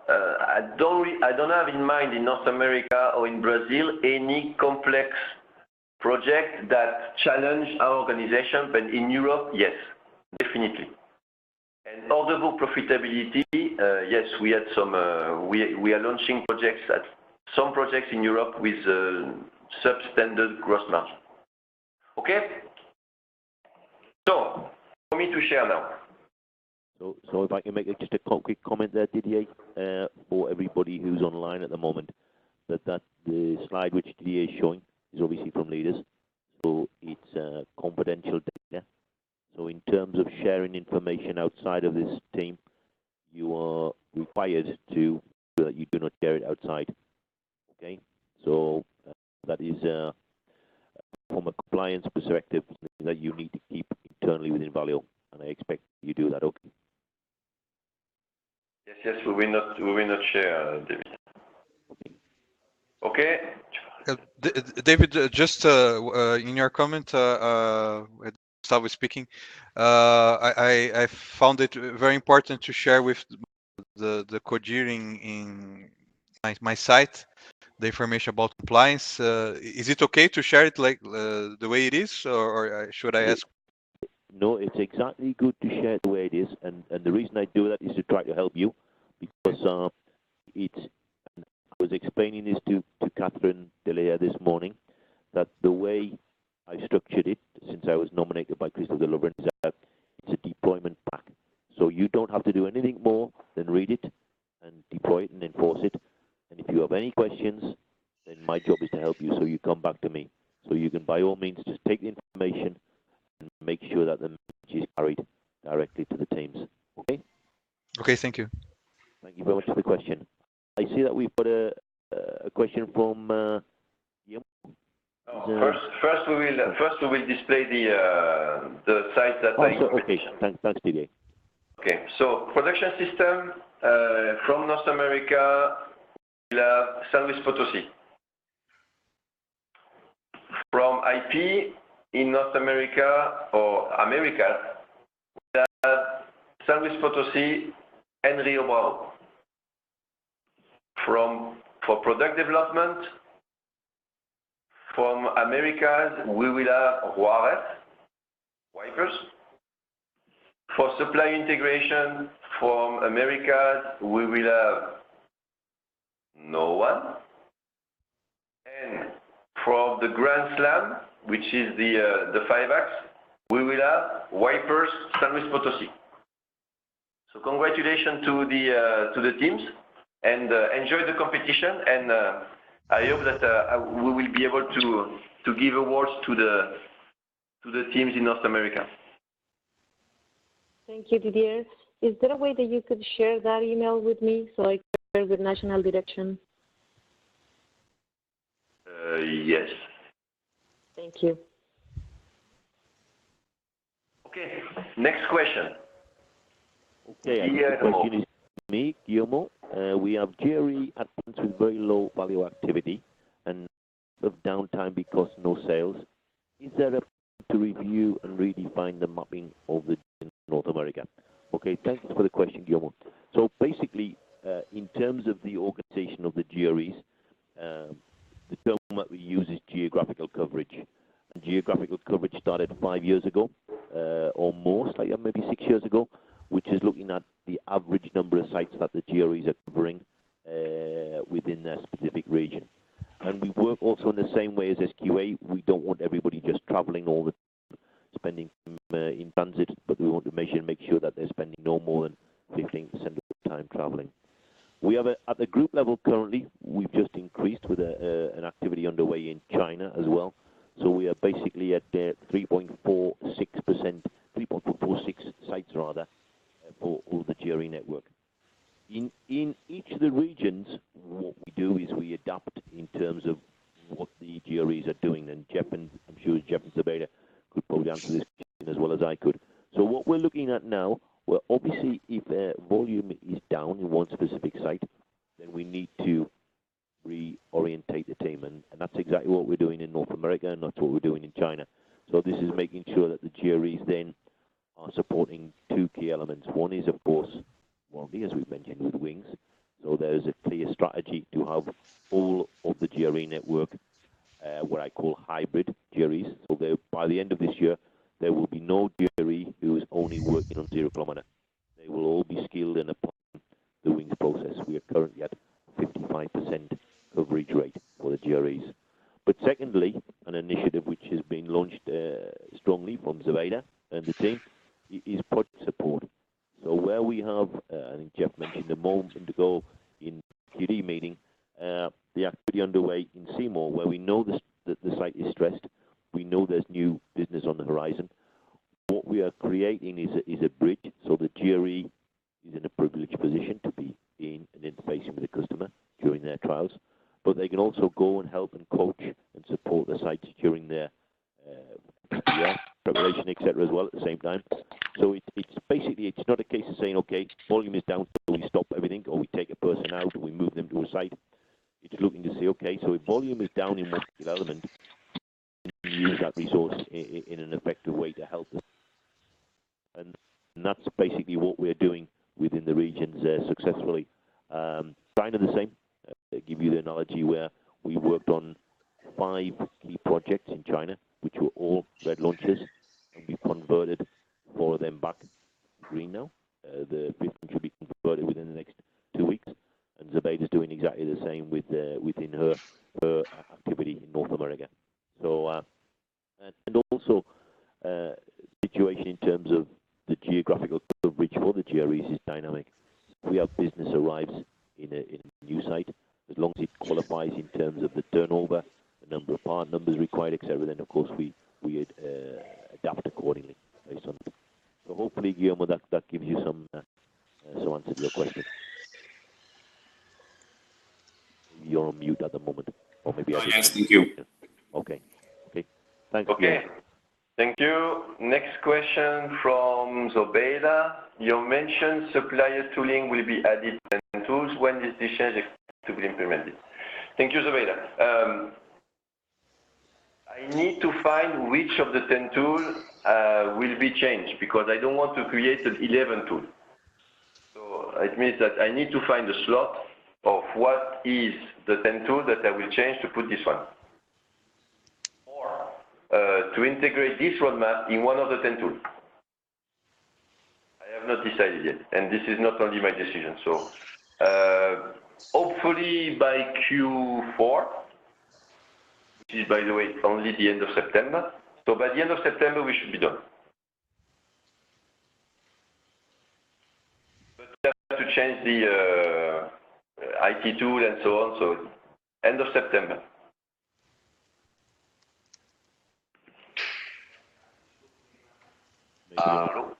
I don't have in mind in North America or in Brazil any complex project that challenge our organization, but in Europe, yes, definitely. And order book profitability, yes, we had some. We are launching projects some projects in Europe with substandard gross margin. Okay. So for me to share now. So if I can make just a quick comment there, Didier, for everybody who's online at the moment, that the slide which Didier is showing is obviously from leaders, so it's confidential data. So in terms of sharing information outside of this team, you are required to so that you do not share it outside. Okay, so that is from a compliance perspective that you need to keep internally within Valeo, and I expect you do that. Okay. Yes, we will not share, David. Okay. David, just in your comment, Gustavo speaking, I found it very important to share with the Cogeering in my site the information about compliance. Is it okay to share it like the way it is, or should I ask? No, it's exactly good to share it the way it is, and the reason I do that is to try to help you, because I was explaining this to Catherine Delea this morning, that the way I structured it, since I was nominated by Christophe Delouvren, is that it's a deployment pack. So you don't have to do anything more than read it and deploy it and enforce it. And if you have any questions, then my job is to help you, so you come back to me. So you can, by all means, just take the information and make sure that the message is carried directly to the teams. Okay? Okay, thank you. Thank you very much for the question. I see that we've got a question from Guillaume. First we will display the site that I okay. Thanks, Didier. Okay, so production system from North America, we'll have San Luis Potosi. From IP in North America or America, we'll have San Luis Potosi and Rio Bravo. For product development, from Americas, we will have Juarez, wipers. For supply integration, from Americas, we will have no one. And from the Grand Slam, which is the 5-ax, we will have wipers San Luis Potosi. So congratulations to the teams, and enjoy the competition, and I hope that we will be able to give awards to the teams in North America. Thank you, Didier. Is there a way that you could share that email with me so I can share with National Direction? Yes. Thank you. Okay, next question. Okay, the question is me, Guillermo. We have GRE at plants with very low value activity and of downtime because no sales. Is there a plan to review and redefine the mapping of the in North America? Okay, thanks for the question, Guillermo. So basically, in terms of the organization of the GREs, the term that we use is geographical coverage. And geographical coverage started 5 years ago, or more, like maybe 6 years ago, which is looking at the average number of sites that the GREs are covering within their specific region. And we work also in the same way as SQA. We don't want everybody just traveling all the time, spending in transit, but we want to make sure that they're spending no more than 15% of the time traveling. We have at the group level currently, we've just increased sites rather, for all the GRE network. In each of the regions, what we do is we adapt in terms of what the GREs are doing, and Jeff, and I'm sure Jeff and Zubaida could probably answer this question as well as I could. So what we're looking at now, well, obviously, if volume is down in one specific site, then we need to reorientate the team, and that's exactly what we're doing in North America, and that's what we're doing in China. So this is making sure that the GREs then are supporting two key elements. One is, of course, warranty, as we've mentioned with Wings. So there's a clear strategy to have all of the GRE network, what I call hybrid GREs. So by the end of this year, there will be no GRE who is only working on 0 kilometer. They will all be skilled in applying the Wings process. We are currently at 55% coverage rate for the GREs. But secondly, an initiative which has been launched strongly from Zubaida and the team is project support. So where we have, I think Jeff mentioned a moment ago in QD meeting, the activity underway in Seymour, where we know that the site is stressed, we know there's new business on the horizon. What we are creating is a bridge, so the GRE is in a privileged position to be in and interfacing with the customer during their trials, but they can also go and help and coach and support the sites during their preparation, etc. as well at the same time. So it's basically, it's not a case of saying, okay, volume is down, so we stop everything, or we take a person out and we move them to a site. It's looking to say, okay, so if volume is down in one particular element, we use that resource in an effective way to help them. And that's basically what we're doing within the regions successfully. China the same. To give you the analogy where we worked on 5 key projects in China, which were all red launches, and we converted 4 of them back green now. The 5th one should be converted within the next 2 weeks, and Zubaida is doing exactly the same with within her activity in North America. So, and also situation in terms of the geographical coverage for the GREs is dynamic. If we have business arrives in a new site, as long as it qualifies in terms of the turnover, the number of part numbers required, etc., then of course we adapt accordingly based on it. So hopefully, Guillermo, that gives you some answer to your question. You're on mute at the moment, or maybe yes, thank you. Okay. Thanks. Okay. Guillermo. Thank you. Next question from Zubaida. You mentioned supplier tooling will be added and tools. When is this change expected to be implemented? Thank you, Zubaida. I need to find which of the 10 tools will be changed, because I don't want to create an 11 tool. So it means that I need to find a slot of what is the 10 tool that I will change to put this one. Or to integrate this roadmap in one of the 10 tools. I have not decided yet, and this is not only my decision. So hopefully by Q4, which is, by the way, only the end of September. So by the end of September, we should be done. But we have to change the IT tool and so on. So end of September.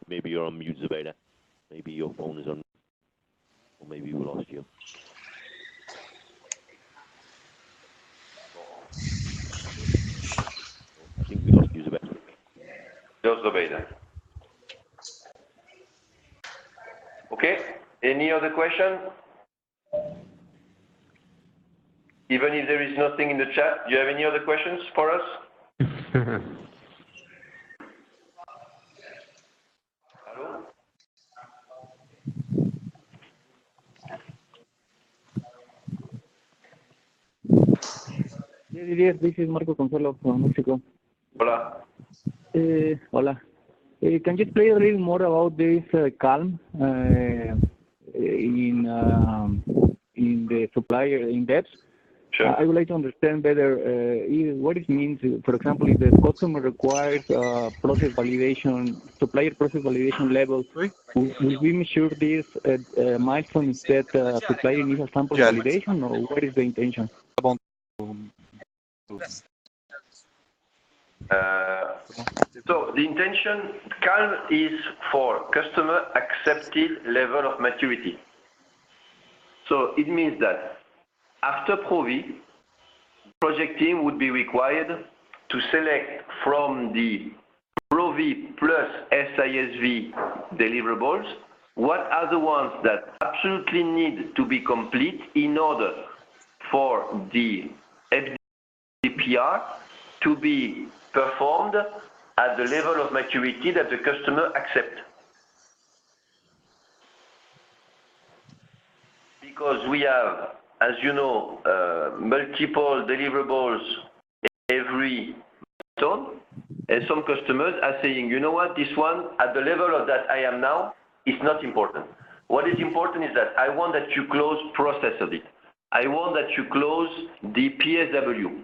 Maybe you're on mute, Zubaida. Maybe your phone is on, or maybe we lost you. I think we lost you, Zubaida. Just Zubaida. Okay. Any other question? Even if there is nothing in the chat, do you have any other questions for us? Hello? Yes, this is Marco Consuelo from Mexico. Hola. Hola. Can you explain a little more about this calm in the supplier in depth? Sure. I would like to understand better what it means. For example, if the customer requires process validation, supplier process validation level, will we measure this milestone instead supplier initial sample validation, or what is the intention? So the intention, CALM is for customer accepted level of maturity. So it means that after ProV, project team would be required to select from the ProV plus SISV deliverables what are the ones that absolutely need to be complete in order for the FDPR to be performed at the level of maturity that the customer accepts. Because we have, as you know, multiple deliverables every milestone, and some customers are saying, you know what, this one, at the level of that I am now, is not important. What is important is that I want that you close process audit. I want that you close the PSW.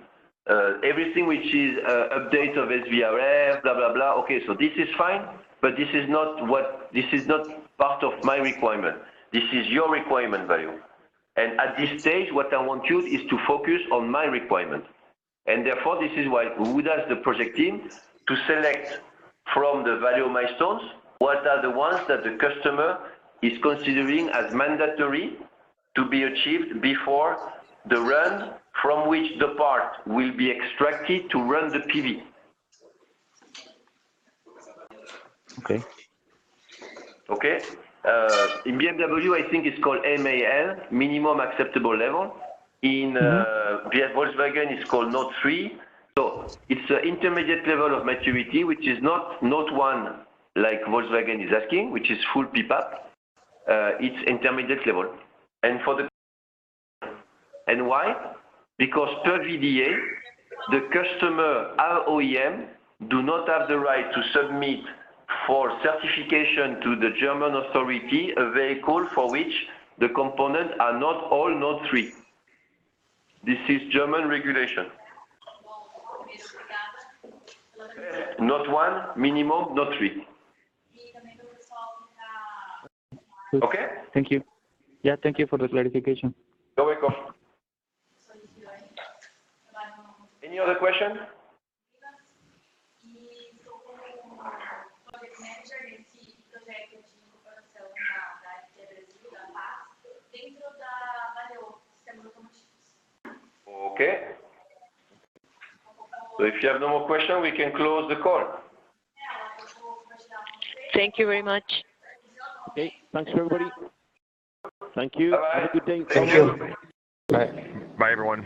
Everything which is update of SVRF, blah, blah, blah. Okay, so this is fine, but this is not part of my requirement. This is your requirement value. And at this stage, what I want you is to focus on my requirement. And therefore, this is why we would ask the project team to select from the value milestones what are the ones that the customer is considering as mandatory to be achieved before the run from which the part will be extracted to run the PV. Okay. Okay. In BMW, I think it's called MAL, minimum acceptable level. In Volkswagen, it's called Note 3. So it's an intermediate level of maturity, which is not Note 1 like Volkswagen is asking, which is full PPAP. It's intermediate level. And why? Because per VDA, the customer, our OEM, do not have the right to submit for certification to the German authority a vehicle for which the components are not all Note 3. This is German regulation. Note 1, minimum, Note 3. Okay? Thank you. Yeah, thank you for the clarification. You're welcome. Any other question? Okay. So if you have no more questions, we can close the call. Thank you very much. Okay, thanks everybody. Thank you. Bye-bye. Have a good day. Thank you. Bye, everyone.